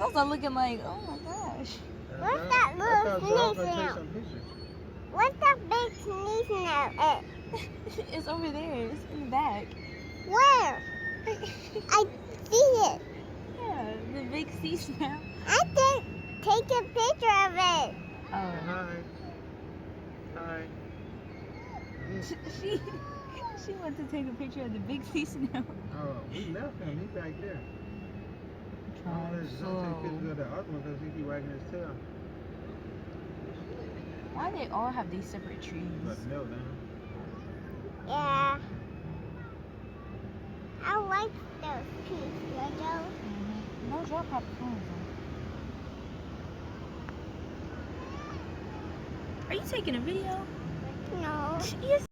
also looking like, oh my gosh. What's that little sneeze now? What's that big sneeze now? It's over there. It's in the back. Where? I see it. Yeah, the big sea snail. I didn't take a picture of it. Oh. Hi. She wants to take a picture of the big sea snail. Oh, we left him. He's back there. Don't take pictures of the other one because he keep wagging his tail. Why they all have these separate trees? But no, down. Yeah. I like those trees, Jojo. No, drop popcorn. Are you taking a video? No. Yes.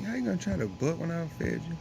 How you gonna try to butt when I fed you?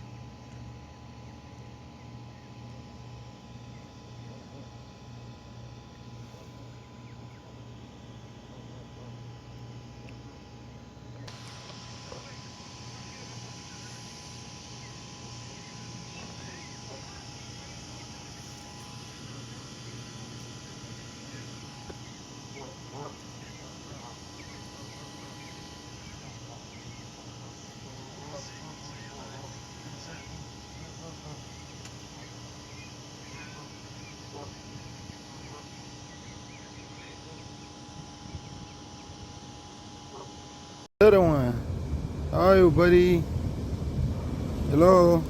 Other one. How are you, buddy? Hello.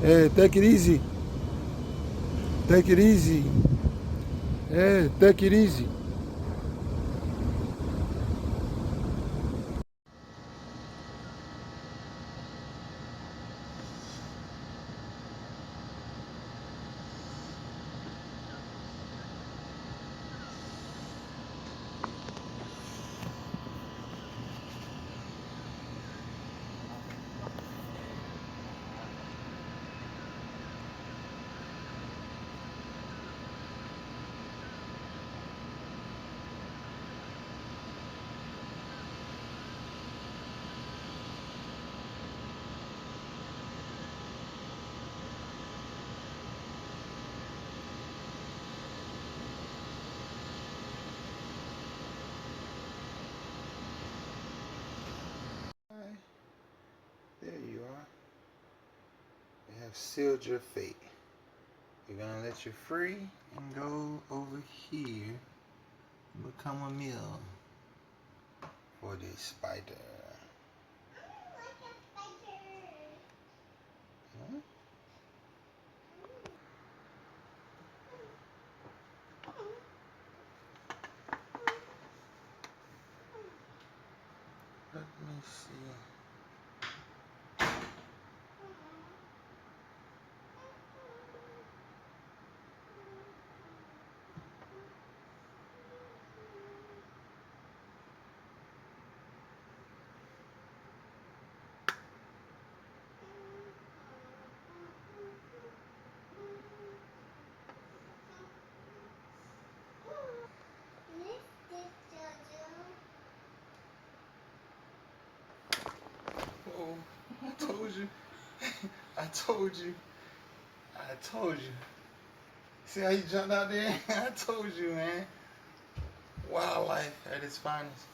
Hey, take it easy. Take it easy. Hey, take it easy. There you are. They have sealed your fate. They're gonna let you free and go over here and become a meal for the spider. Huh? Let me see. Oh, I told you. I told you. I told you. See how you jumped out there? I told you, man. Wildlife at its finest.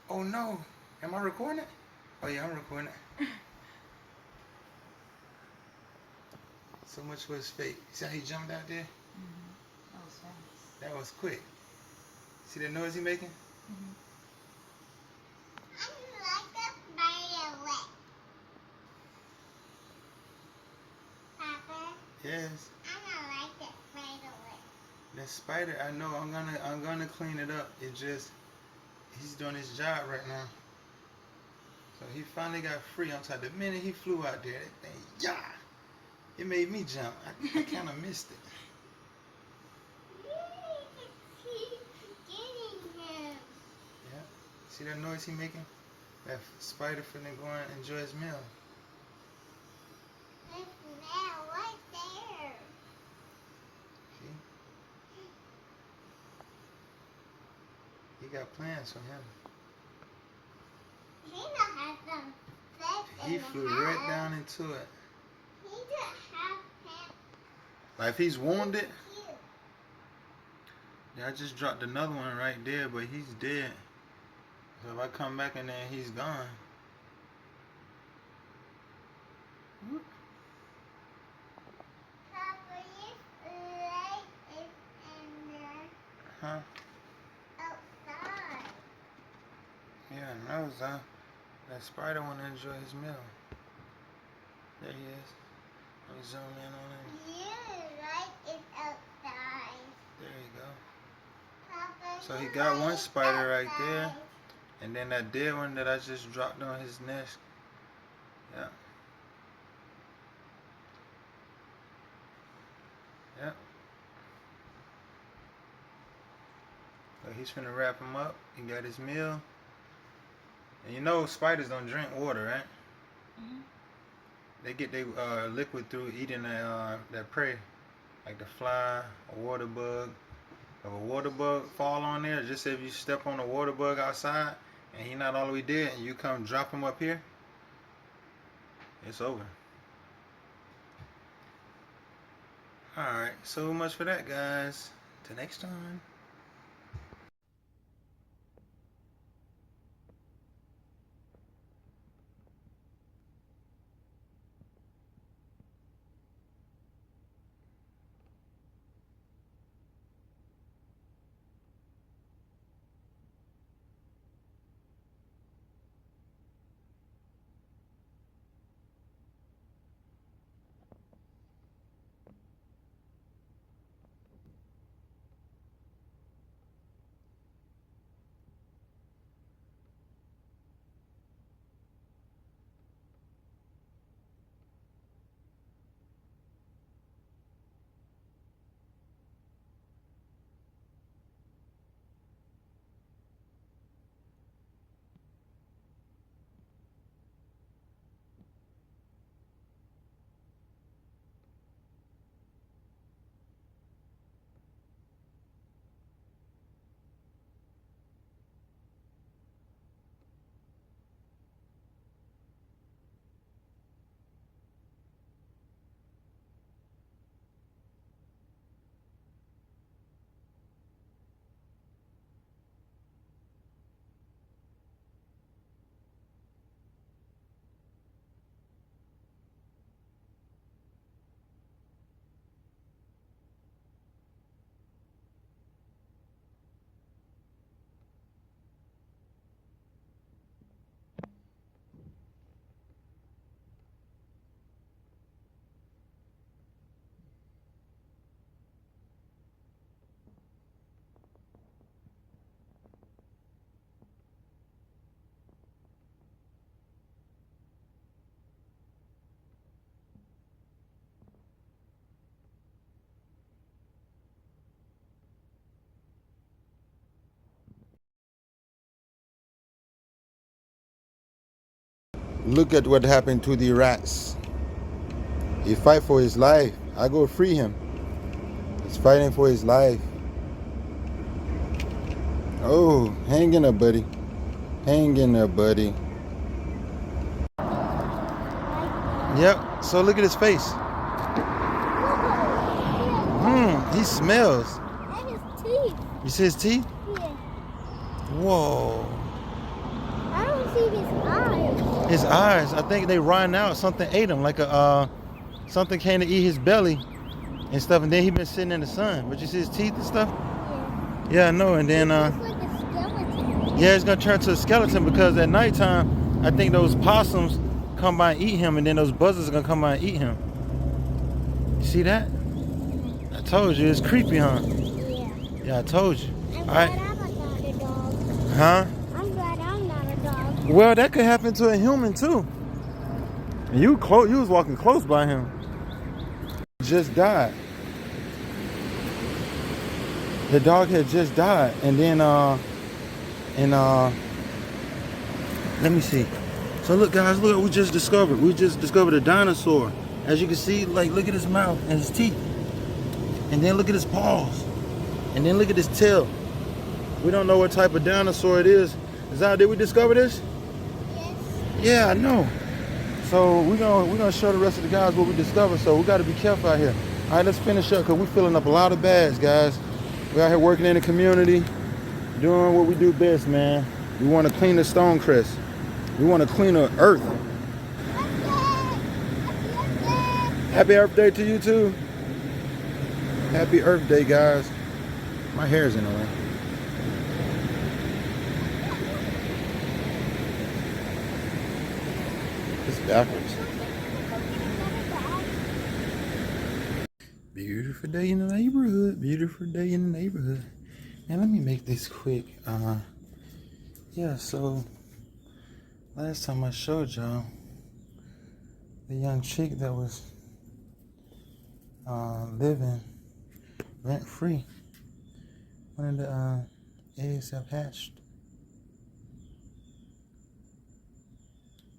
Oh no. Am I recording it? Oh yeah, I'm recording it. So much for his fate. See how he jumped out there? That was fast. That was quick. See the noise he making? Yes. I don't like that spider. That spider, I know. I'm gonna clean it up. It just, he's doing his job right now. So he finally got free. I'm sorry. The minute he flew out there, that thing, yeah, it made me jump. I kind of missed it. Yeah. See that noise he making? That spider finna go and enjoy his meal. Right there. See? He got plans for him. He don't have some fish He flew right down into it. He just have him. Like if he's wounded. Yeah, I just dropped another one right there, but he's dead. So if I come back in there, he's gone. Papa, his leg is in there. Huh? Outside. Yeah, I know, so that spider want to enjoy his meal. There he is. Let me zoom in on him. Your leg is outside. There you go. Papa, So he your got leg one is spider right outside. there. And then that dead one that I just dropped on his nest. Yeah. Yep. So he's finna wrap him up. He got his meal. And you know spiders don't drink water, right? Mhm. They get their liquid through eating that prey. Like the fly, a water bug. If a water bug fall on there, just say if you step on a water bug outside and he not all the way dead and you come drop him up here, it's over. Alright, so much for that, guys. Till next time. Look at what happened to the rats. He fight for his life. I go free him. He's fighting for his life. Oh, hang in there, buddy. Hang in there, buddy. Yep. So look at his face. He smells. And his teeth. You see his teeth? Yeah. Whoa. I don't see his eyes. His eyes. I think they rotting out. Something ate him. Like something came to eat his belly and stuff. And then he been sitting in the sun. But you see his teeth and stuff? Yeah. Yeah, I know. And then It's like a skeleton. yeah, it's gonna turn to a skeleton because at nighttime, I think those possums come by and eat him, and then those buzzards are gonna come by and eat him. You see that? I told you, it's creepy, huh? Yeah. Yeah, I told you. I'm All glad right. I'm not a dog. Huh? I'm glad I'm not a dog. Well, that could happen to a human too. And you was walking close by him. Just died. The dog had just died, and then let me see. So look, guys, look what we just discovered. We just discovered a dinosaur. As you can see, like, look at his mouth and his teeth, and then look at his paws, and then look at his tail. We don't know what type of dinosaur it is. Zah, did we discover this? Yes. Yeah, I know. So we're gonna show the rest of the guys what we discovered. So we got to be careful out here. All right, let's finish up because we're filling up a lot of bags, guys. We're out here working in the community, doing what we do best, man. We want to clean the Stonecrest. We want to clean the earth. Happy Earth Day to you too. Happy Earth Day, guys. My hair's in the way. It's backwards. Beautiful day in the neighborhood. Beautiful day in the neighborhood. And let me make this quick. Yeah, so last time I showed y'all the young chick that was living rent-free. One of the eggs have hatched.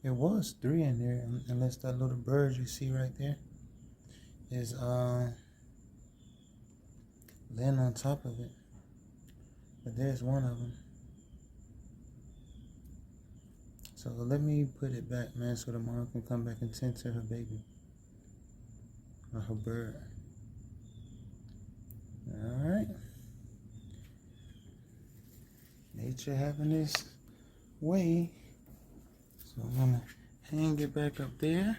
It was 3 in there, unless that little bird you see right there is laying on top of it. But there's one of them. So let me put it back, man, so the mom can come back and tend to her baby. Or her bird. Alright. Nature having this way. So I'm gonna hang it back up there.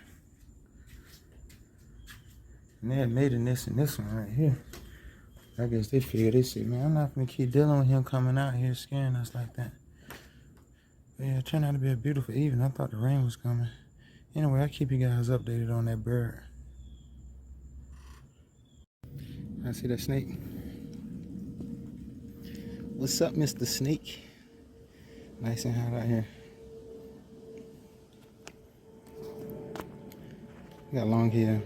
And they had made a nest in this one right here. I guess they figured, they said, man, I'm not gonna keep dealing with him coming out here scaring us like that. But yeah, it turned out to be a beautiful evening. I thought the rain was coming. Anyway, I'll keep you guys updated on that bird. I see that snake. What's up, Mr. Snake? Nice and hot out here. Got long hair.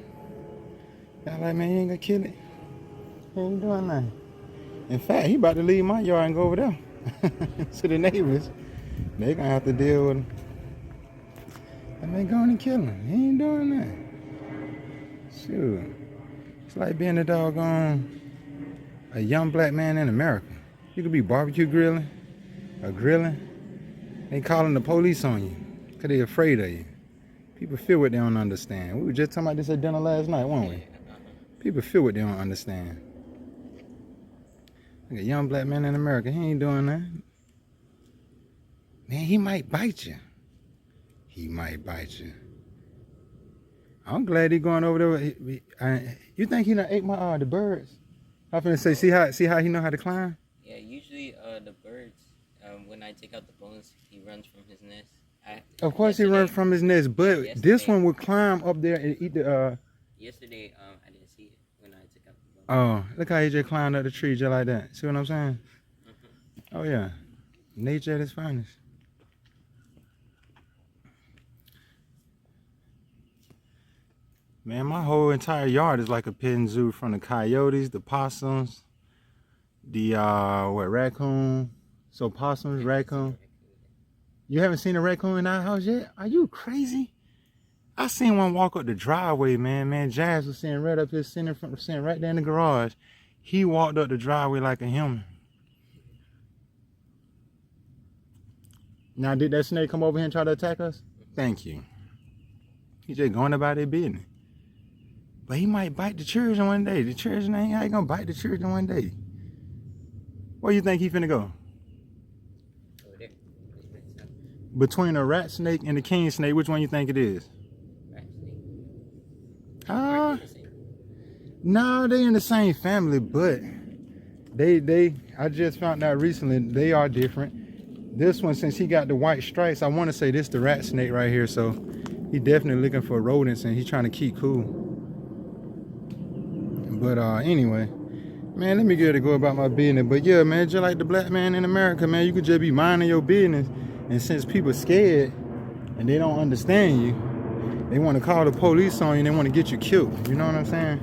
Got like, man, you ain't gonna kill it. He ain't doing nothing. In fact, he about to leave my yard and go over there to the neighbors. They gonna have to deal with him. I may go on and kill him. He ain't doing nothing. Shoot. It's like being a doggone a young black man in America. You could be barbecue grilling or grilling. They calling the police on you because they afraid of you. People feel what they don't understand. We were just talking about this at dinner last night, weren't we? People feel what they don't understand. Like a young black man in America, he ain't doing that. Man, he might bite you. He might bite you. I'm glad he going over there. You think he done ate my the birds? I was finna say, see how he know how to climb? Yeah, usually the birds, when I take out the bones, he runs from his nest. Of course he runs from his nest, but this one would climb up there and eat the Yesterday, I didn't see it when I took out the bones. Oh, look how he just climbed up the tree just like that. See what I'm saying? Oh yeah. Nature at its finest. Man, my whole entire yard is like a petting zoo, from the coyotes, the possums, the raccoon. So possums, raccoon. You haven't seen a raccoon in our house yet? Are you crazy? I seen one walk up the driveway, man. Man, Jazz was sitting right up here, sitting right there in the garage. He walked up the driveway like a human. Now, did that snake come over here and try to attack us? Thank you. He's just going about their business. But he might bite the children one day. The children ain't gonna bite the children one day. Where you think he finna go? Over there. Between a rat snake and a king snake, which one you think it is? Rat snake. No, they in the same family, but I just found out recently they are different. This one, since he got the white stripes, I want to say this the rat snake right here, so he definitely looking for rodents and he's trying to keep cool. But anyway, man, let me get to go about my business. But yeah, man, just like the black man in America, man, you could just be minding your business, and since people scared and they don't understand you, they want to call the police on you and they want to get you killed. You know what I'm saying?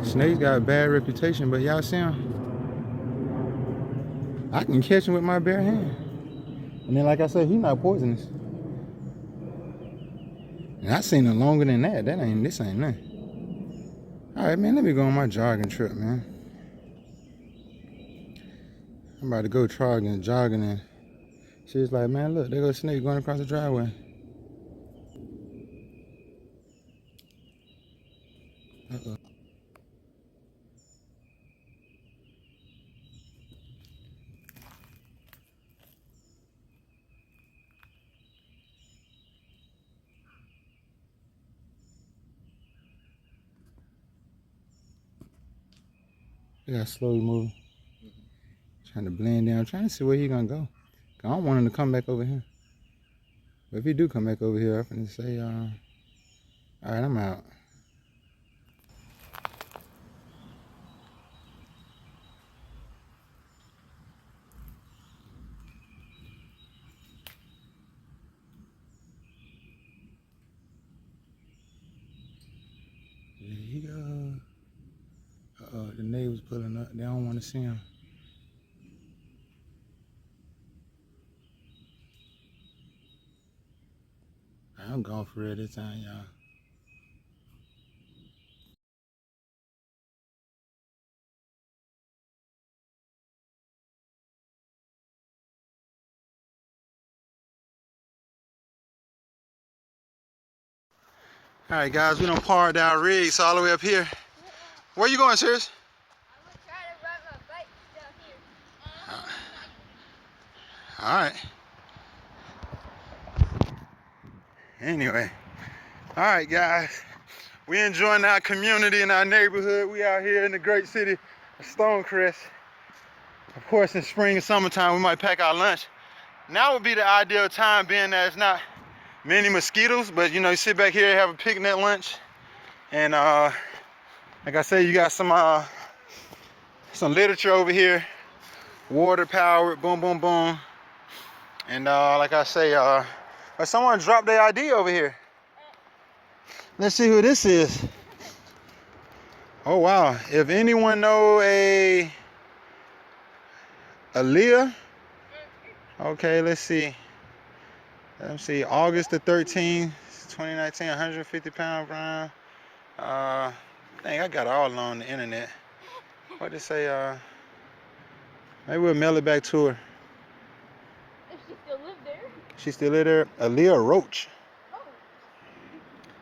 Snakes got a bad reputation, but y'all see him? I can catch him with my bare hand. And then, like I said, he's not poisonous. And I seen him longer than that. This ain't nothing. All right, man, let me go on my jogging trip, man. I'm about to go jogging and She was like, man, look, there goes a snake going across the driveway. Uh-oh. They got slowly moving. Trying to blend in. I'm trying to see where he gonna go. I don't want him to come back over here. But if he do come back over here, I'm gonna say, all right, I'm out. There he go. Uh-oh, the neighbors pulling up. They don't want to see him. I'm going for real this time, y'all. All right, guys, we done parked our rigs all the way up here. Where you going, Serious? I'm gonna try to ride my bike down here. All right. Anyway, all right, guys. We enjoying our community and our neighborhood. We out here in the great city of Stonecrest. Of course, in spring and summertime, we might pack our lunch. Now would be the ideal time, being that it's not many mosquitoes, but you know, you sit back here, have a picnic lunch, and like I said, you got some literature over here, water powered, boom, boom, boom, and like I say, someone dropped their ID over here. Let's see who this is. Oh wow! If anyone know A.W.A.R.E, okay, let's see. August the 13th, 2019, 150-pound brown. Dang, I got it all on the internet. What they say? Maybe we'll mail it back to her. If she still live there. She still live there. A.W.A.R.E Roach. Oh.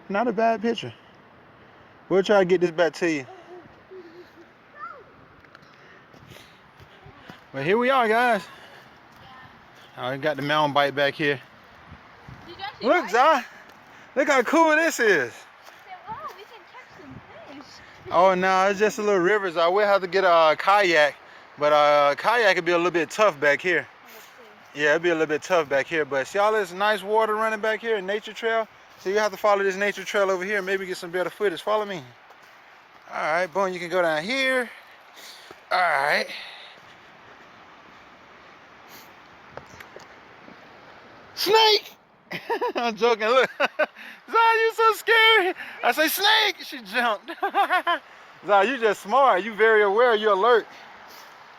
Not a bad picture. We'll try to get this back to you. But here we are, guys. We got the mountain bike back here. Look, Zai. Look how cool this is. Wow, we can catch some fish. Oh, no, it's just a little river. So we'll have to get a kayak. But kayak would be a little bit tough back here. Yeah, it'd be a little bit tough back here. But see all this nice water running back here, nature trail? So you have to follow this nature trail over here and maybe get some better footage. Follow me. All right, boom, you can go down here. All right. Snake! I'm joking, look. Zai, you so scary. I say, snake! She jumped. Zai, you just smart. You very aware, you alert.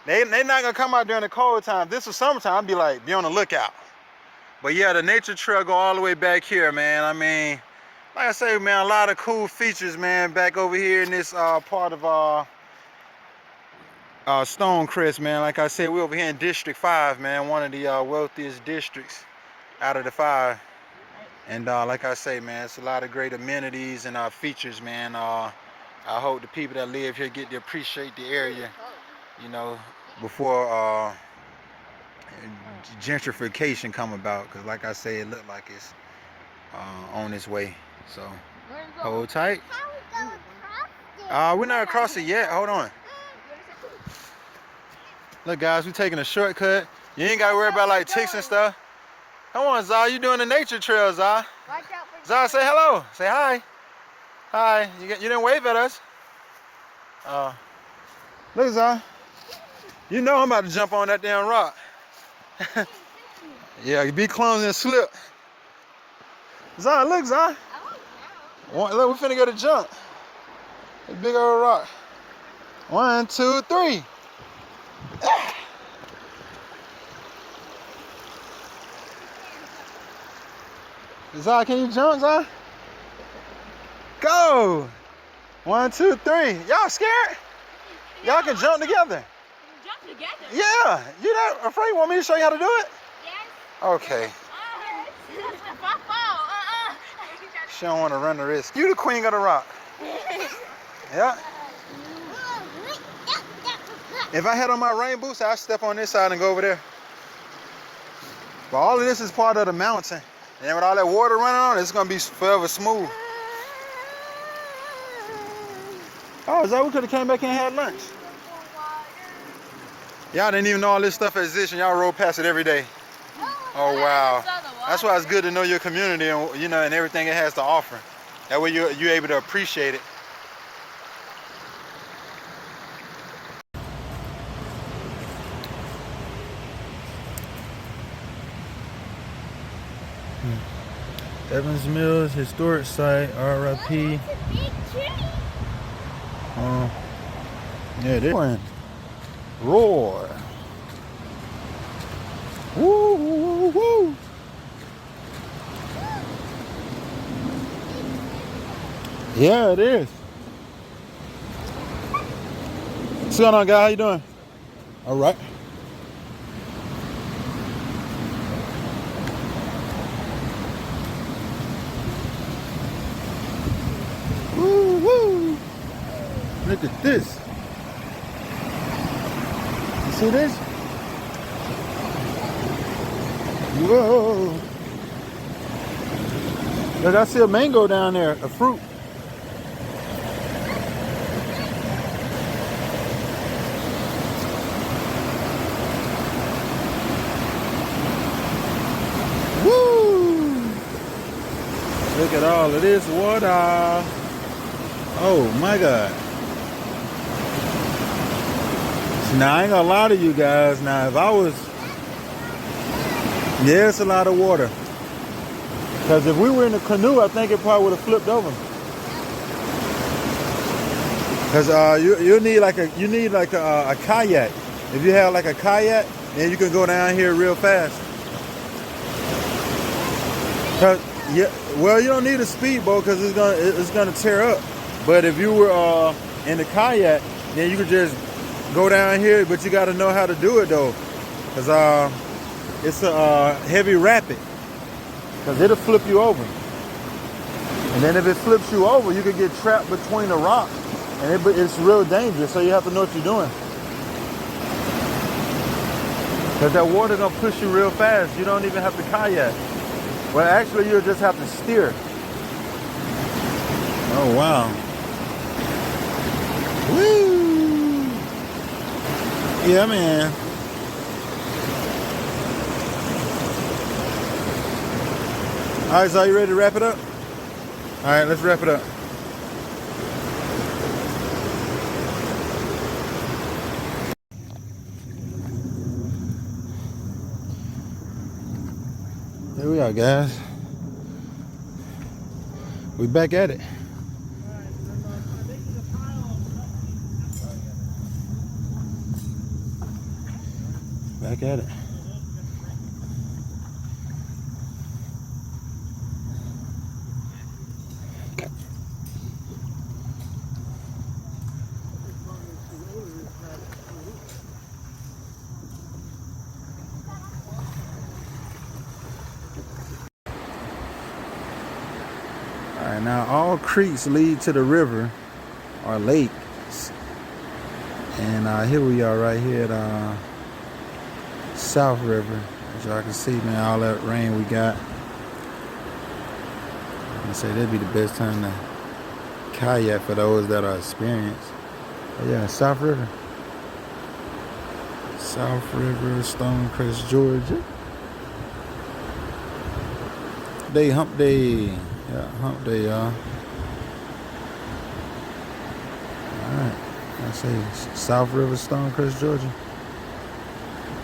They not gonna come out during the cold time. This is summertime, I'd be like, be on the lookout. But yeah, the nature trail go all the way back here, man. I mean, like I say, man, a lot of cool features, man, back over here in this part of Stonecrest, man. Like I said, we're over here in District 5, man, one of the wealthiest districts out of the 5. And like I say, man, it's a lot of great amenities and features, man. I hope the people that live here get to appreciate the area, you know, before gentrification come about. Because like I say, it looked like it's on its way. So hold tight. How we go across it? We're not across it yet. Hold on. Look, guys, we're taking a shortcut. You ain't got to worry about like ticks and stuff. Come on, Zai, you doing the nature trail, Zai. Watch out for Zai, say hello. Say hi. Hi. You didn't wave at us. Look, Zai. You know I'm about to jump on that damn rock. Yeah, be clumsy and slip. Zai, look, Zai. Look, we're finna go to jump. A big old rock. 1, 2, 3. Zai, can you jump, Zai? Go! 1, 2, 3. Y'all scared? Y'all can jump together. Jump together. Yeah. You not afraid? Want me to show you how to do it? Yes. Okay. She don't want to run the risk. You the queen of the rock. Yeah. If I had on my rain boots, I'd step on this side and go over there. But all of this is part of the mountain. And with all that water running on, it's going to be forever smooth. Oh, is that we could have came back and had lunch? Y'all didn't even know all this stuff exists, and y'all rode past it every day. Oh, wow. That's why it's good to know your community and, you know, and everything it has to offer. That way you're able to appreciate it. Evans Mills Historic Site, R.I.P. Yeah, this one. Roar. Woo, woo, woo. Yeah, it is. What's going on, guy? How you doing? All right. Woo, woo. Look at this. You see this? Whoa. Look, I see a mango down there, a fruit. Woo! Look at all of this water. Oh my God. Now, I ain't gonna lie to you guys. Now, if I was, yeah, it's a lot of water. Because if we were in a canoe, I think it probably would have flipped over. Because you need like a kayak. If you have like a kayak, then you can go down here real fast. Cause yeah, well, you don't need a speedboat because it's gonna tear up. But if you were in the kayak, then you could just go down here. But you got to know how to do it though, because it's a heavy rapid. Because it'll flip you over. And then if it flips you over, you could get trapped between the rocks. And it's real dangerous, so you have to know what you're doing. Because that water gonna push you real fast. You don't even have to kayak. Well, actually, you'll just have to steer. Oh, wow. Woo! Yeah, man. All right, so are you ready to wrap it up? All right, let's wrap it up. Here we are, guys. We back at it. Back at it. Alright, now all creeks lead to the river or lakes. And here we are right here at South River. As y'all can see, man, all that rain we got. I say that'd be the best time to kayak for those that are experienced. But yeah, South River. South River, Stonecrest, Georgia. Hump day. Yeah, hump day, y'all. Alright. I say South River, Stonecrest, Georgia.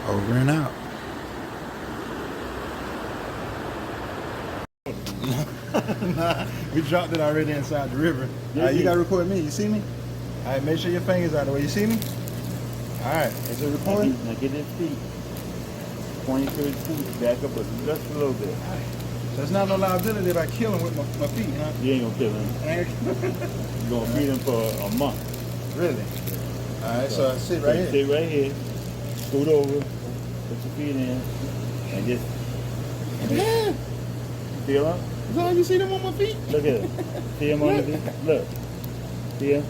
Over and out. Nah, we dropped it already inside the river. Alright, you gotta record me. You see me? Alright, make sure your fingers out of the way. You see me? Alright, is it recording? Now get his feet. 20, 30 feet, back up just a little bit. Alright. So it's not no liability if I kill him with my feet, huh? You ain't gonna kill him. You're gonna feed him for a month. Really? Alright, so I sit right here. Sit right here, scoot over, put your feet in, and just Yeah. Feel them? Zah, you see them on my feet? Look at it. See them on the feet? Look. See them?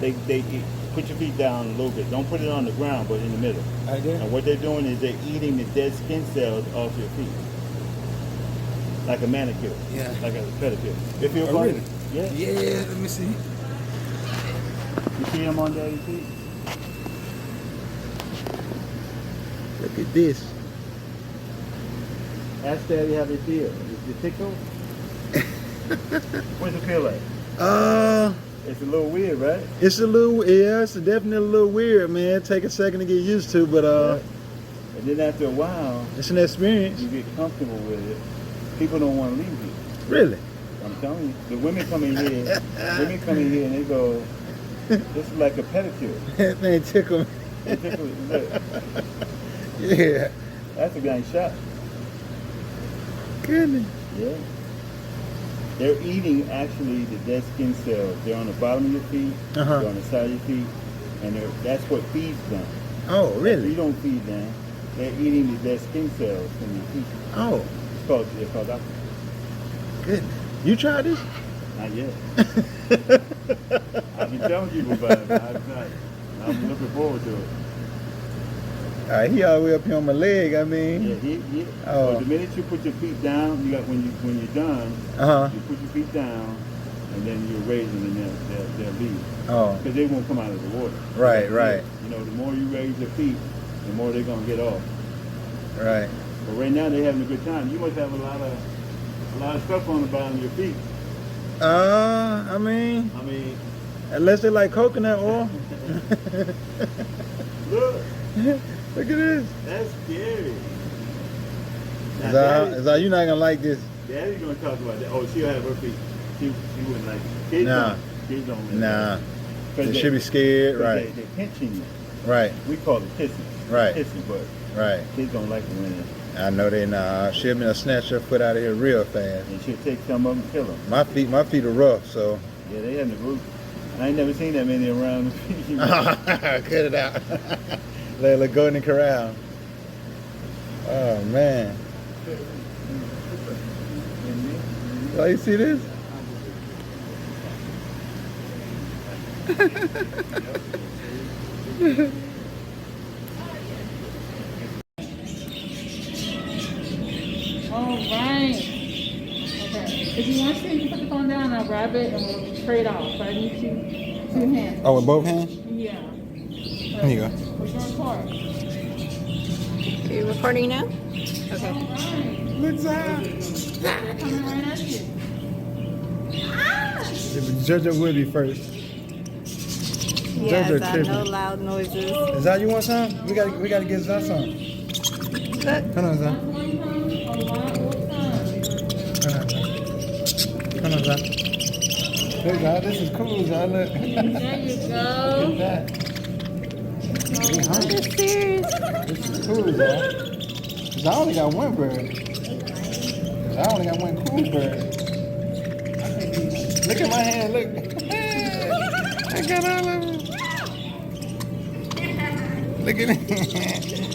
They put your feet down a little bit. Don't put it on the ground, but in the middle. Right there. And what they're doing is they're eating the dead skin cells off your feet. Like a manicure. Yeah. Like a pedicure. They feel Oh, fun? really? Yeah. Yeah, let me see. You see them on daddy's feet? Look at this. Ask daddy how they feel. Is it tickle? What's it feel like? It's a little weird, right? It's a little, yeah, it's definitely a little weird, man. Take a second to get used to, but Yeah. And then after a while, it's an experience. you get comfortable with it. People don't want to leave you. Really? I'm telling you. The women come in here, and they go, this is like a pedicure. That thing tickle me. They tickle it. Look, Yeah. that's a guy shot. Goodness. Yeah. They're eating actually the dead skin cells. They're on the bottom of your feet, Uh-huh. they're on the side of your feet, and that's what feeds them. Oh, If you really? don't feed them, they're eating the dead skin cells from your feet. Oh, It's called alcohol. goodness. You tried this? Not yet. I've been telling people about it, but I've not. I'm looking forward to it. All right, he all the way up here on my leg, I Yeah, mean. So Oh. the minute you put your feet down, you got when you're done, Uh-huh. you put your feet down, and then you raise them, and they'll leave. Oh, Because they won't come out of the water. Right, right. You know, the more you raise your feet, the more they're gonna get off. right. But right now they're having a good time. You must have a lot of stuff on the bottom of your feet. I mean, I mean, unless they like coconut oil. look, Look at this. that's scary. Now, Is you're not gonna like this? Daddy's gonna talk about that. Oh, she'll have her feet. She wouldn't like it. Kids Nah. don't. Kids don't really Nah. like it. 'Cause They should be scared, 'cause right? They're pinching you. Right, We call it kissing. Right. Kissing, but right. kids don't like it when I know they not. She'll be gonna snatch her foot out of here real fast. and she'll take some of them and kill them. My feet are rough, so Yeah, they have the group. I ain't never seen that many around. cut it out. Let her go in the corral. Oh man. Oh, you see this? All right. Okay. If you want to, you can put the phone down and I'll grab it and we'll trade off. So I need two hands. Oh, with both hands? Yeah. Here you go. We're going to record. Are you recording now? Okay. All right. Look They're coming right at you. JoJo will be first. Yes, JoJo I tripping. know loud noises. Is that you want some? We gotta get Zah some. Look. Come on, Zah. One time or what time? Come on, Zah. Look, Zah, this is cool, Zah. Look. There you Look go. at that. We Are hungry. you serious? This is cool, Zah. Zah only got one bird. Zah only got one cool bird. Look at my hand, look. I got all of them. Look at it.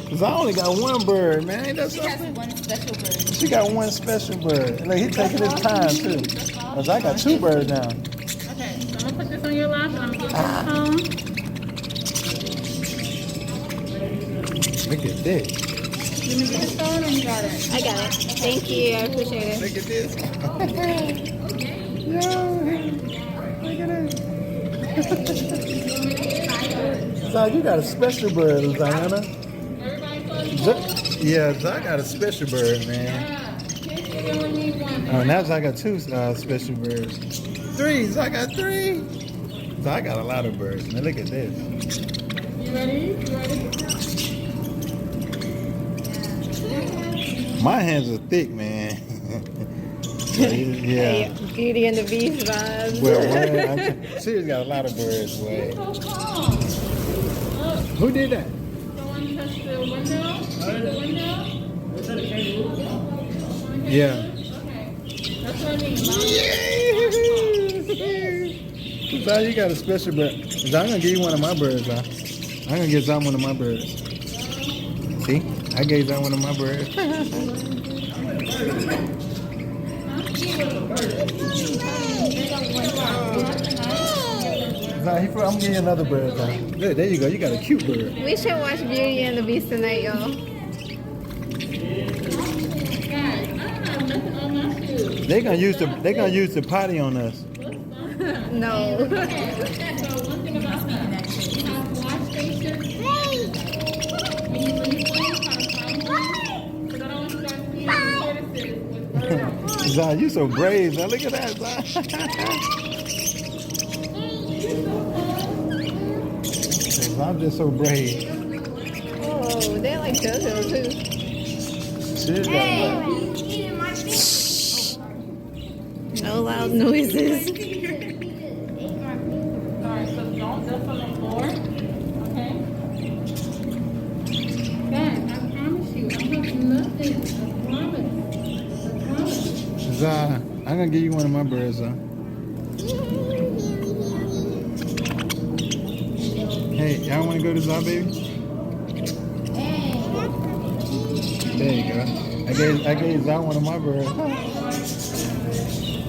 Cause I only got one bird, man. Ain't that something? One special bird. She got one special bird. Look, he taking his time too. Cause I got two birds now. Okay, so I'm going to put this on your lap and I'm going to give you the phone. Look at this. You want me to get the phone or you got it? I got it. Thank you. I appreciate it. Look at this. Yo, look at this. Zah, you got a special bird, Ziana. Everybody close your Yeah, Zah got a special bird, man. Yeah. Kids, you only need one. Oh, now Zah got two special birds. Three. Zah got three. Zah got a lot of birds, man. Look at this. You ready? You ready? My hands are thick, man. Yeah. Beauty and the Beast vibes. Well, man, she's got a lot of birds, boy. So calm. Look, Who did that? someone touched the window. The window. Yeah. Okay. That's what I mean. Zah, you got a special bird. Zah, I'm gonna give you one of my birds, Zah. I'm gonna give Zah one of my birds. See? I gave Zah one of my birds. Nah, I'm gonna give you another bird. There you go. You got a cute bird. We should watch Beauty and the Beast tonight, y'all. They gonna use the potty on us. No. So one thing about that, we have wash stations. When you leave one, because I don't want you guys to be in tortoises with birds. Zah, you so brave. Now look at that, Zah. I'm just so brave. Oh, they like JoJo too. Shit, No loud noises. Alright, so don't dust on the floor. Okay? Guys, I promise you, I'm not nothing. I promise. Zah, I'm gonna give you one of my birds, Zah. Hey, y'all wanna go to Zah, baby? There you go. I gave Zah one of my birds.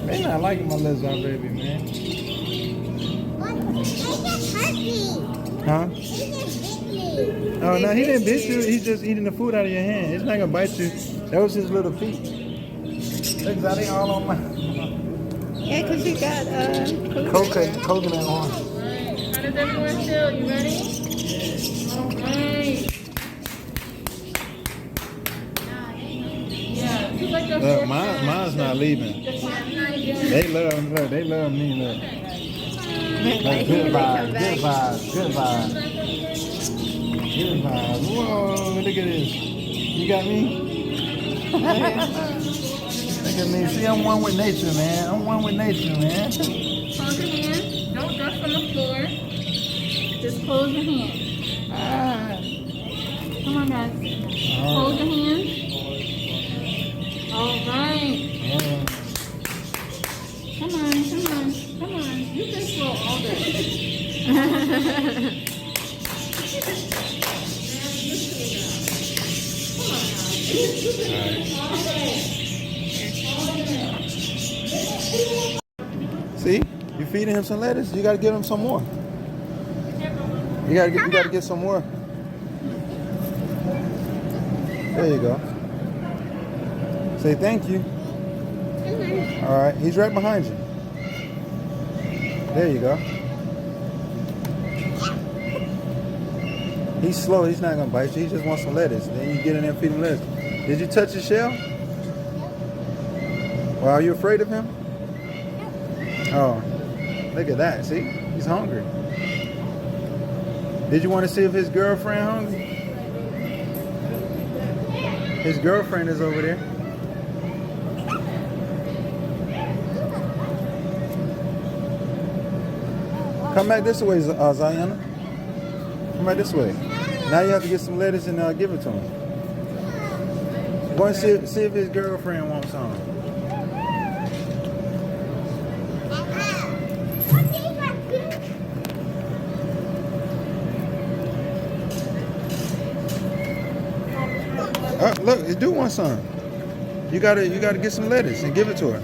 They not liking my little Zah baby, man. Huh? Oh no, he didn't bite you. He's just eating the food out of your hand. It's not gonna bite you. That was his little feet. Look, Zah, they all on my Yeah, because you got coconut on. How does everyone feel? You ready? Alright. Yeah, you like your Look, mine's not leaving. They love me, look. Like, good vibes. Whoa, look at this. You got me? Look at me. See, I'm one with nature, man. Close your hand. Don't dust on the floor. Just close your hand. Come on, guys. Hold your hand. All right. Come on. You can slow all day. See? You feeding him some lettuce, you gotta give him some more. You gotta get some more. There you go. Say thank you. Alright, he's right behind you. There you go. He's slow, he's not gonna bite you, he just wants some lettuce. Then you get in there and feed him lettuce. Did you touch his shell? Well, are you afraid of him? Oh, look at that, see? He's hungry. Did you want to see if his girlfriend hungry? His girlfriend is over there. Come back this way, Zayana. Come back this way. Now you have to get some lettuce and give it to him. Go and see if his girlfriend wants some. Look, it do want some. You gotta get some lettuce and give it to her.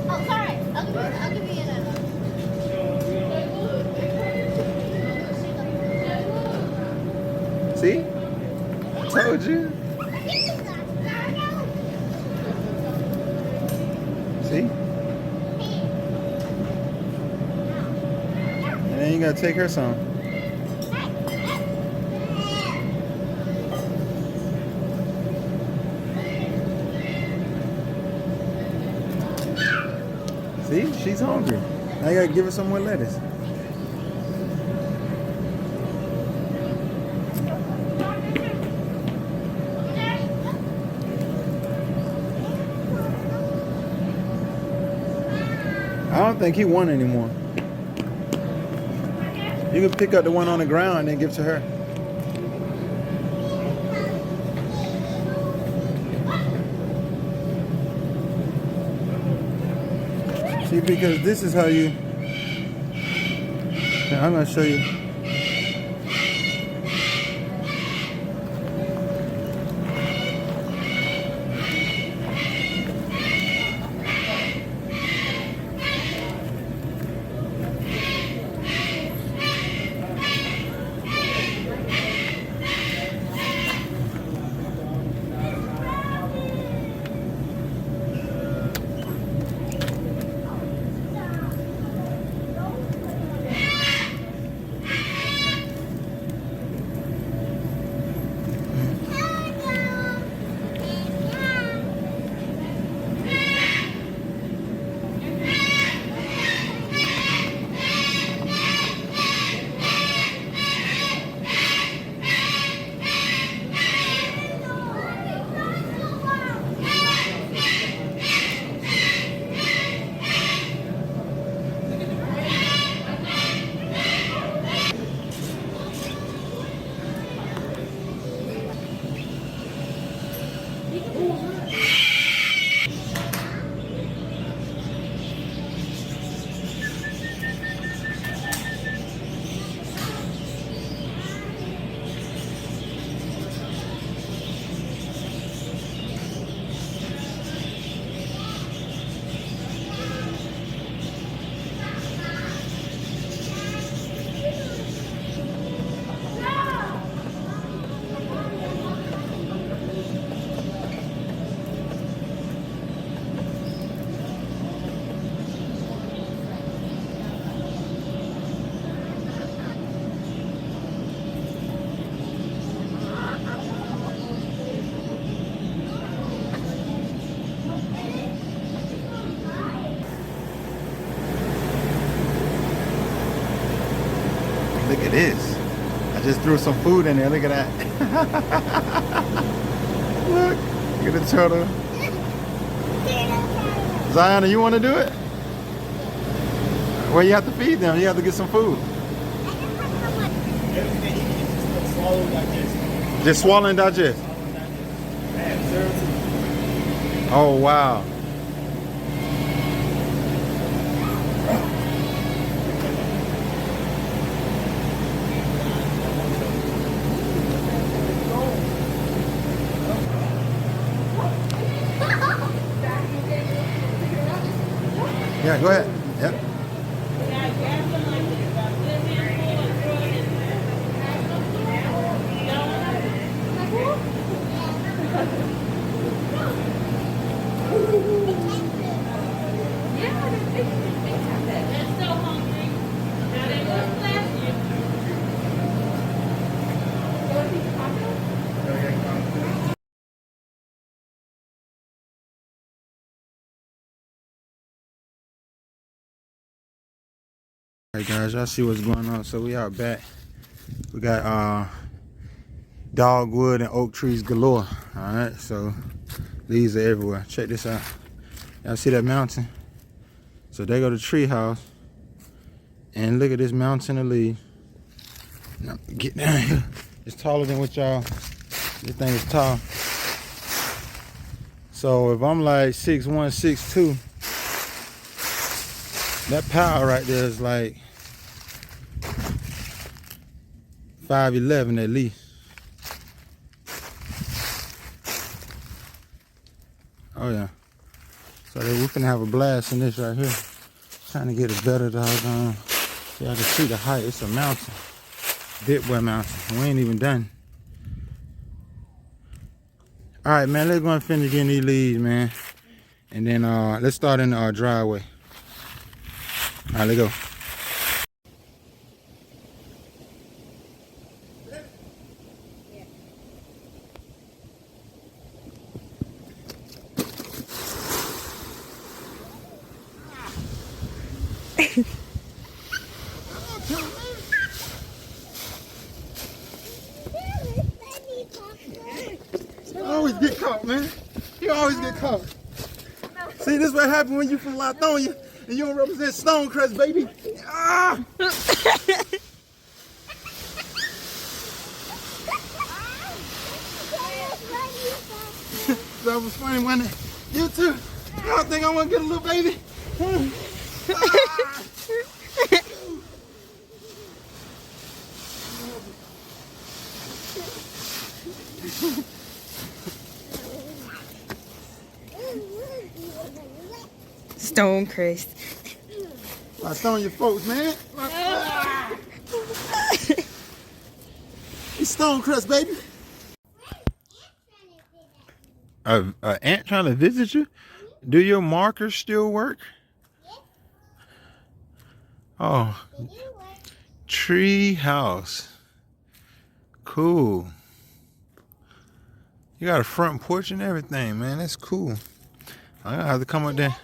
Oh, sorry. I'll give you another. See? I told you. See? And then you gotta take her some. See? She's hungry. Now you gotta give her some more lettuce. I don't think he won anymore. You can pick up the one on the ground and then give to her. See, because this is how you... I'm going to show you. Look at this. I just threw some food in there. Look at that. Look at the turtle. Zion, you want to do it? Well, you have to feed them. You have to get some food. Just swallow and digest. Oh, wow. Yeah, go ahead. Yep. All right, guys, y'all see what's going on. So we out back. We got dogwood and oak trees galore. All right, so leaves are everywhere. Check this out. Y'all see that mountain? So there go the tree house. And look at this mountain of leaves. Now get down here. It's taller than what y'all. This thing is tall. So if I'm like 6'1", 6'2", that power right there is like 5'11" at least. Oh yeah. So we're gonna have a blast in this right here. Trying to get a better doggone. Y'all can see the height. It's a mountain. A.W.A.R.E mountain. We ain't even done. All right, man. Let's go and finish getting these leaves, man. And then let's start in our driveway. All right, let's go. You always get caught, man. You always get caught. See, this is what happens when you from Lithonia and you don't represent Stonecrest, baby. Ah! That was funny, wasn't it? You too. Y'all think I want to get a little baby? Ah! Stonecrest. Lithonia folks, man. It's Stonecrest, baby. An ant trying to visit you? Do your markers still work? Oh, tree house. Cool. You got a front porch and everything, man. That's cool. I'm gonna have to come up there.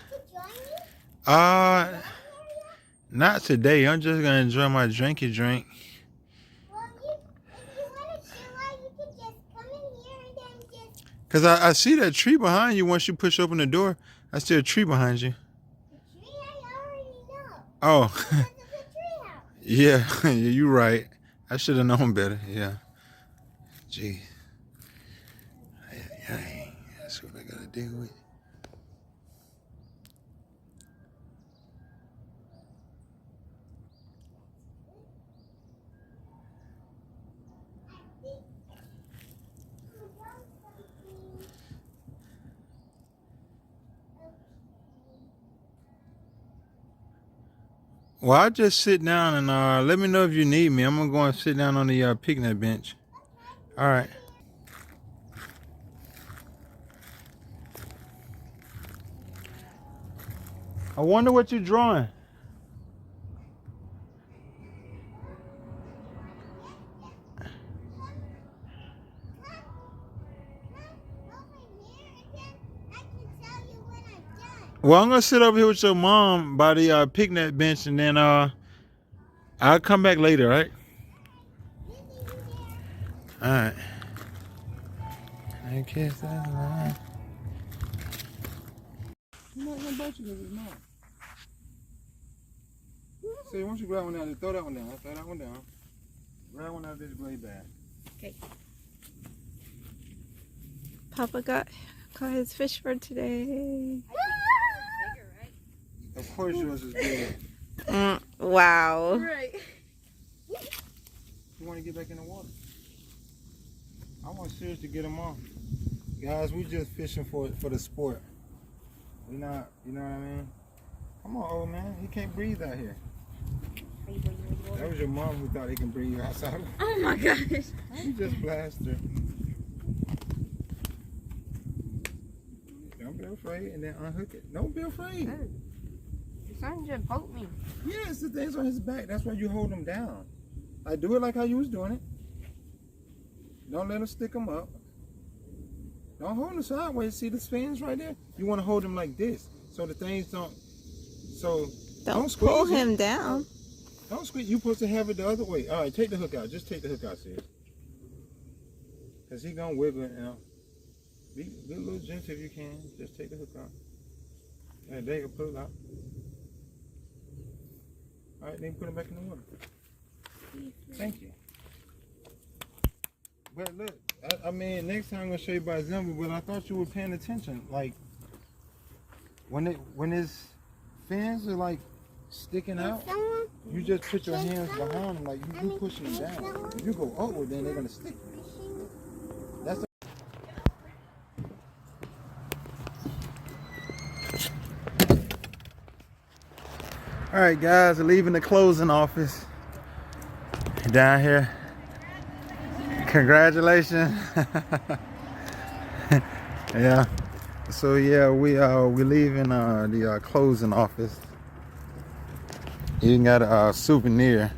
Not today. I'm just gonna enjoy my drinky drink. Cause I see that tree behind you. Once you push open the door, I see a tree behind you. The tree I already know. Oh. Because of the tree house. Yeah, you're right. I should have known better. Yeah. Gee. That's what I gotta deal with. Well, I'll just sit down and let me know if you need me. I'm gonna go and sit down on the picnic bench. All right. I wonder what you're drawing. Well, I'm gonna sit over here with your mom by the picnic bench, and then I'll come back later, right? Alright. I guess that's right. I'm not gonna bite you because it's mine. Say, why don't you grab one down? Throw that one down. Throw that one down. Grab one out of this gray bag. Okay. Papa caught his fish for today. Of course yours is big. Wow. Right. You want to get back in the water? I want Sirius to get him off. Guys, we just fishing for the sport. We not, you know what I mean? Come on, old man. He can't breathe out here. That was your mom who thought he can breathe outside. Oh my gosh. You just blasted her. Don't be afraid and then unhook it. Don't be afraid. Your son just poked me. Yes, the thing's on his back. That's why you hold him down. Like, do it like how you was doing it. Don't let him stick him up. Don't hold him sideways. See the fins right there? You want to hold him like this so the things don't. So Don't squeeze pull it. him down. Don't squeeze. You're supposed to have it the other way. All right, take the hook out. Just take the hook out, sis. Because he's going to wiggle it now. Be a little gentle if you can. Just take the hook out. And there you go. Pull it out. All right, then put it back in the water. Thank you. But look, I mean, next time I'm going to show you by example, but I thought you were paying attention. Like, when his fins are like sticking out, you just put your hands behind them, like you pushing them down. If you go upward, then they're gonna stick. That's all right, guys. We're leaving the closing office down here. Congratulations. Yeah. So yeah, we're leaving the closing office. You got a souvenir,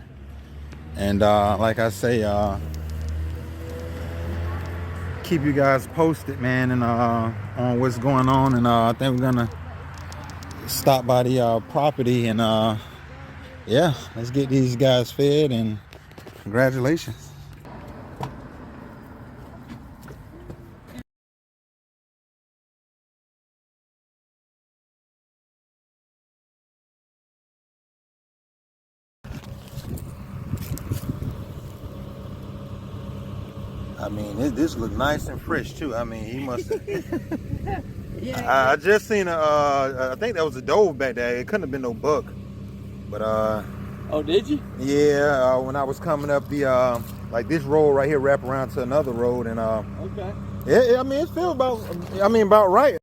and like I say, keep you guys posted, man, and on what's going on. And I think we're gonna stop by the property, and yeah, let's get these guys fed. And congratulations. I mean, this look nice and fresh too. I mean, he must have. Yeah. I just seen I think that was a dove back there. It couldn't have been no buck, but Oh, did you? yeah. When I was coming up the like this road right here, wrap around to another road, and Okay. yeah. I mean, it feels about. I mean, about right.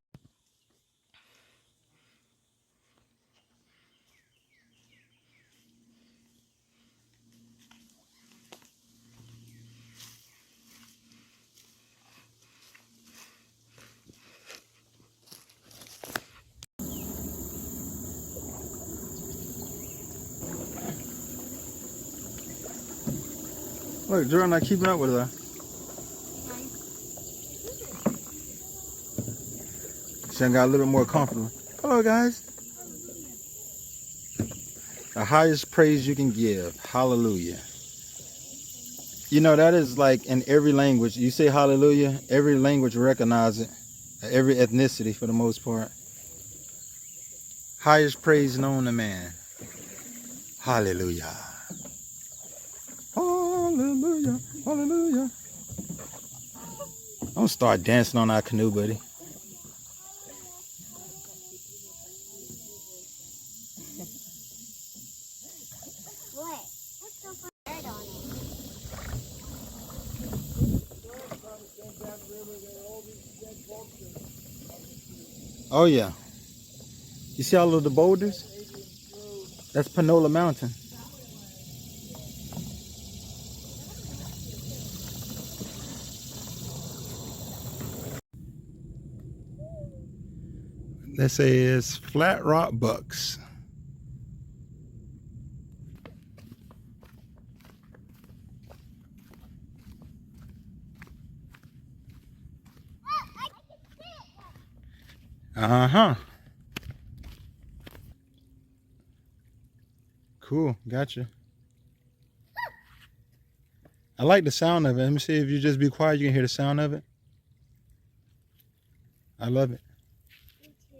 Look, Jordan not keeping up with her. She done got a little bit more comfortable. Hello, guys. The highest praise you can give. Hallelujah. You know, that is like in every language. You say hallelujah, every language recognize it. Every ethnicity for the most part. Highest praise known to man. Hallelujah. Hallelujah. Hallelujah. Don't start dancing on our canoe, buddy. What? What's the bird on it? Oh yeah. You see all of the boulders? That's Panola Mountain. They say it's Flat Rock Bucks. Uh-huh. Cool, gotcha. I like the sound of it. Let me see if you just be quiet, you can hear the sound of it. I love it. Me too.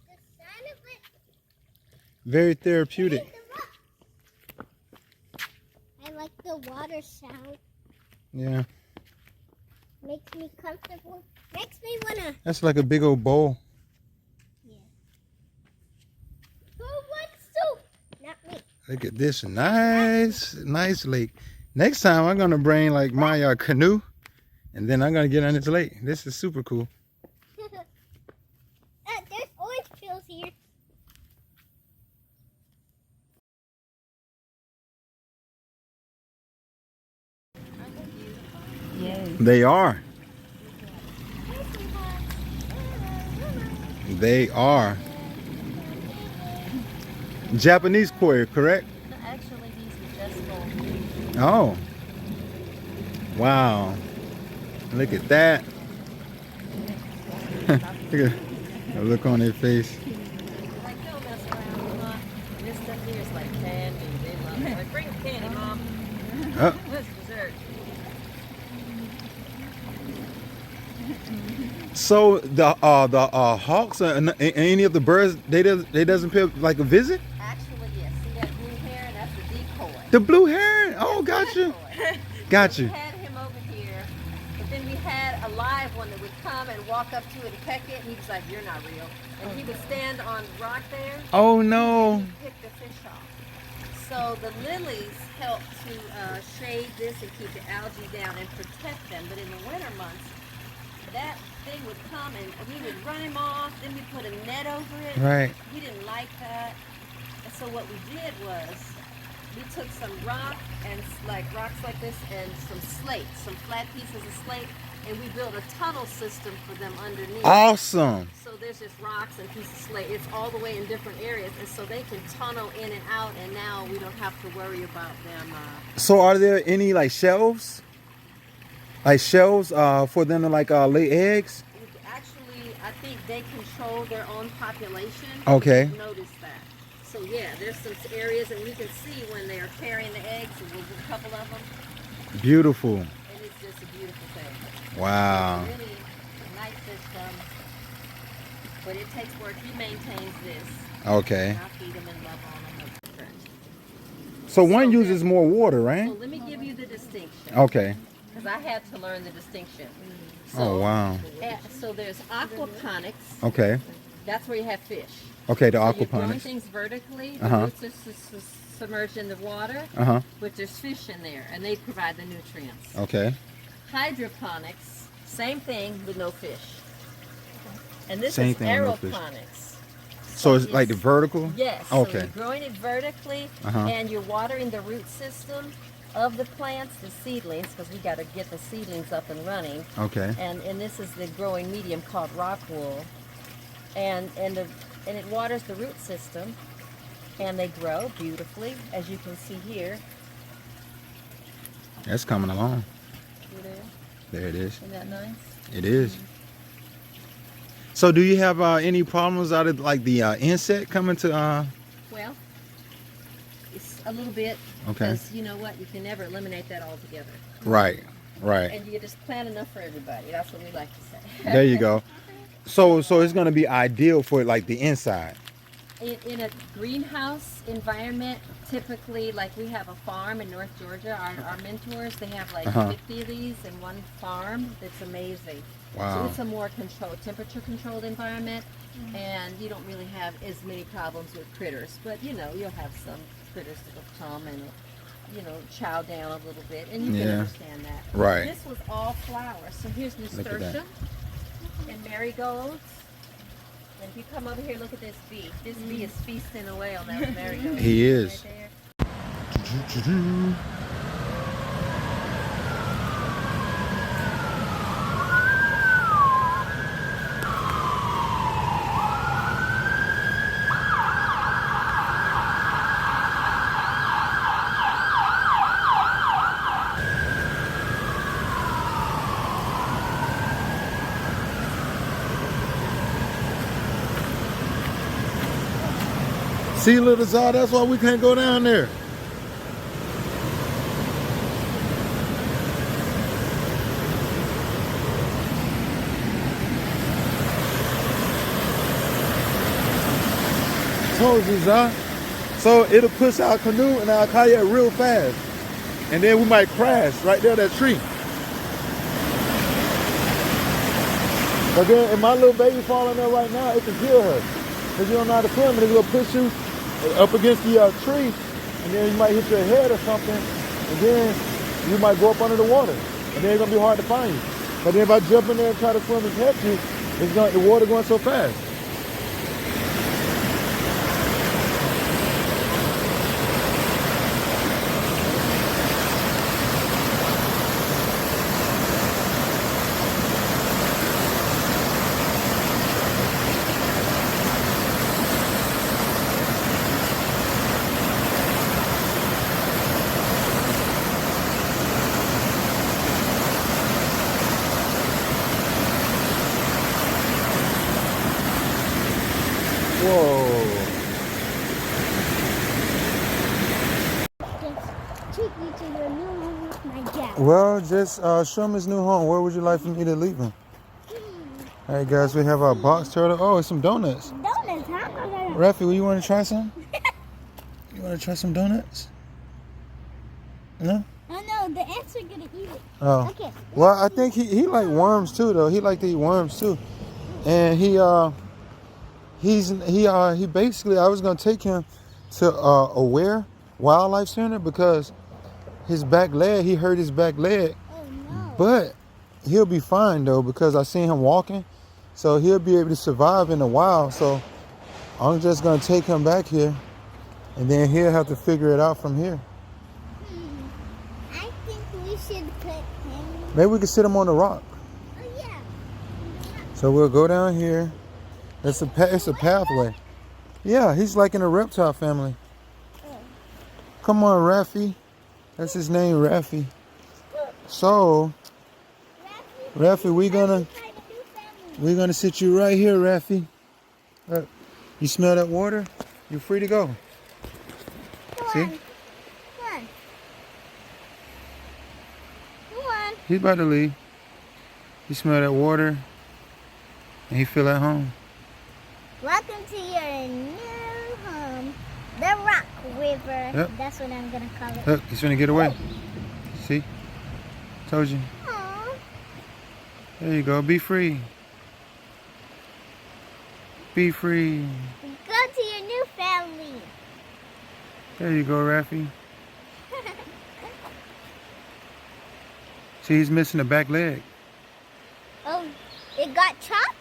The sound of it. Very therapeutic. I like the water sound. Yeah. Makes me comfortable. Makes me wanna. That's like a big old bowl. Yeah. Who wants soup? Not me. Look at this nice lake. Next time I'm gonna bring like my canoe, and then I'm gonna get on this lake. This is super cool. There's orange peels here. They are. They are. Japanese koi, correct? Actually, these are just gold. Oh. Wow. Look at that. Look at the look on their face. Like, don't mess around, Mom. This stuff here is like candy. They love it. Like, bring candy, Mom. Oh. What's dessert? So the hawks and any of the birds, they doesn't pay like a visit? Actually, yes. See that blue heron? That's the decoy. The blue heron. Oh, gotcha. Got We you. had him over here, but then we had a live one that would come and walk up to it and peck it, and he was like, "You're not real." And he would stand on rock there Oh no. and pick the fish off. So the lilies help to shade this and keep the algae down and protect them. But in the winter months, that thing would come and we would run him off. Then we put a net over it. Right. He didn't like that. And so what we did was we took some rock and rocks like this and some slate, some flat pieces of slate, and we built a tunnel system for them underneath. Awesome. So there's just rocks and pieces of slate. It's all the way in different areas, and so they can tunnel in and out. And now we don't have to worry about them. So are there any like shelves? Like shelves for them to like lay eggs? Actually, I think they control their own population. Okay. I've noticed that. So yeah, there's some areas, and we can see when they are carrying the eggs. And there's a couple of them, Beautiful. and it's just a beautiful thing. Wow. It's really a nice system, but it takes work. He maintains this. Okay. And I feed them and love on them. It's different. So one So uses more water, right? So let me give you the distinction. Okay. Because I had to learn the distinction. So, Oh wow. So there's aquaponics. Okay. That's where you have fish. Okay, the So you're growing aquaponics. things vertically. The Uh-huh. roots are submerged in the water, Uh-huh. but there's fish in there, and they provide the nutrients. Okay. Hydroponics, same thing with no fish. And this Same is thing with no fish. aeroponics. So it's like the vertical? Yes. So Okay. you're growing it vertically, Uh-huh. and you're watering the root system of the plants, the seedlings, because we got to get the seedlings up and running. Okay. And this is the growing medium called rock wool, and it waters the root system, and they grow beautifully, as you can see here. That's coming along. See there? There it is. Isn't that nice? It is. So do you have any problems out of like the insect coming to Well, it's a little bit, Okay. because you know what? You can never eliminate that altogether. Right. Right. And you just plant enough for everybody. That's what we like to say. There you go. So it's gonna be ideal for like the inside. In a greenhouse environment, typically, like we have a farm in North Georgia, our mentors, they have like Uh-huh. 50 of these in one farm. That's amazing. So Wow. it's a more controlled, temperature controlled environment, and you don't really have as many problems with critters. But you know, you'll have some critters that will come and, you know, chow down a little bit, and you can Yeah. understand that. Right. This was all flowers. So here's Look at that. nasturtium and marigolds. And if you come over here, look at this bee. This bee is feasting away on that marigold. He is. Right there. See, little Zah, that's why we can't go down there. Told you, Zah. So it'll push our canoe and our kayak real fast. And then we might crash right there, that tree. But then if my little baby fall in there right now, it can kill her. Because you don't know how to swim, and it's going to push you up against the tree, and then you might hit your head or something, and then you might go up under the water. And then it's going to be hard to find you. But then if I jump in there and try to swim and catch you, the water going so fast. Whoa. Just take you to your new home with my dad. Well, just show him his new home. Where would you like for me to leave him? All right, guys, we have our box turtle. Oh, it's some donuts. Donuts, huh? Rafi, you want to try some? You want to try some donuts? No? Oh no, the ants are gonna eat it. Oh. Okay. Well, I think he like worms too, though. He like to eat worms too. And he basically, I was gonna take him to A.W.A.R.E Wildlife Center because his back leg, he hurt his back leg. Oh no. But he'll be fine though because I seen him walking, so he'll be able to survive in the wild. So I'm just gonna take him back here, and then he'll have to figure it out from here. I think we should put him. Maybe we can sit him on the rock. Oh yeah. So we'll go down here. It's a pathway. Yeah, he's like in a reptile family. Come on, Rafi. That's his name, Rafi. So, Rafi, we're gonna sit you right here, Rafi. Look, you smell that water? You're free to go. See? Come on. Come on. He's about to leave. You smell that water, and he feel at home. Welcome to your new home, the Rock River. Yep. That's what I'm gonna call it. Look, he's gonna get away. See? Told you. Aww. There you go. Be free. Be free. Go to your new family. There you go, Rafi. See, he's missing a back leg. Oh, it got chopped?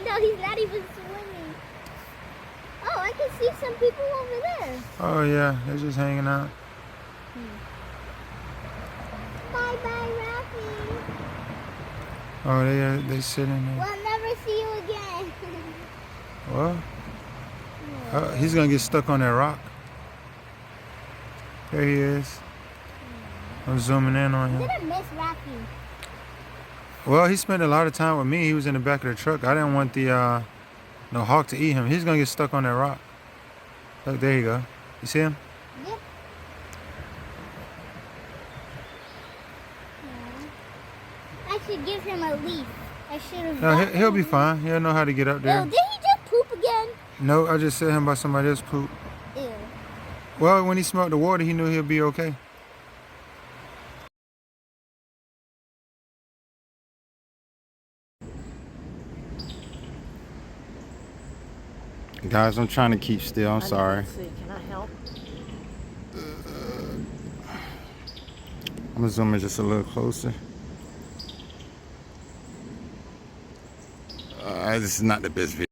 No, he's not even swimming. Oh, I can see some people over there. Oh, yeah. They're just hanging out. Bye-bye, Rafi. Oh, they sitting there. We'll never see you again. Well, he's going to get stuck on that rock. There he is. I'm zooming in on I'm him. gonna miss Rafi. Well, he spent a lot of time with me. He was in the back of the truck. I didn't want the no hawk to eat him. He's going to get stuck on that rock. Look, there you go. You see him? Yep. I should give him a leaf. I should have. No, he'll be fine. He'll know how to get up Oh, there. did he just poop again? No, I just set him by somebody else's poop. Ew. Well, when he smelled the water, he knew he'll be okay. Guys, I'm trying to keep still. I'm sorry. Let's see, can I help? I'm gonna zoom in just a little closer. This is not the best video.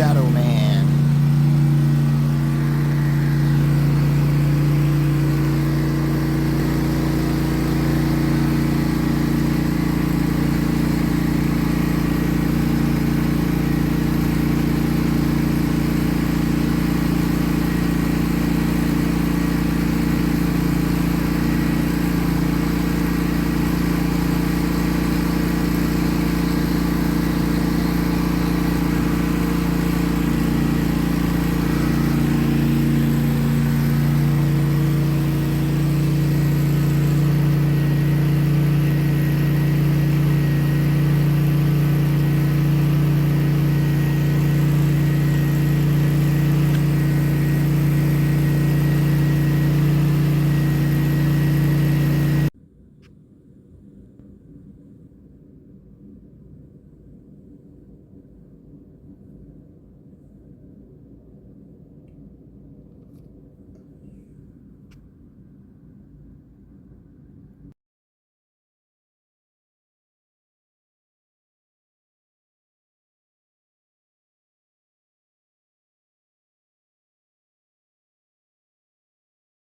Shadow Man.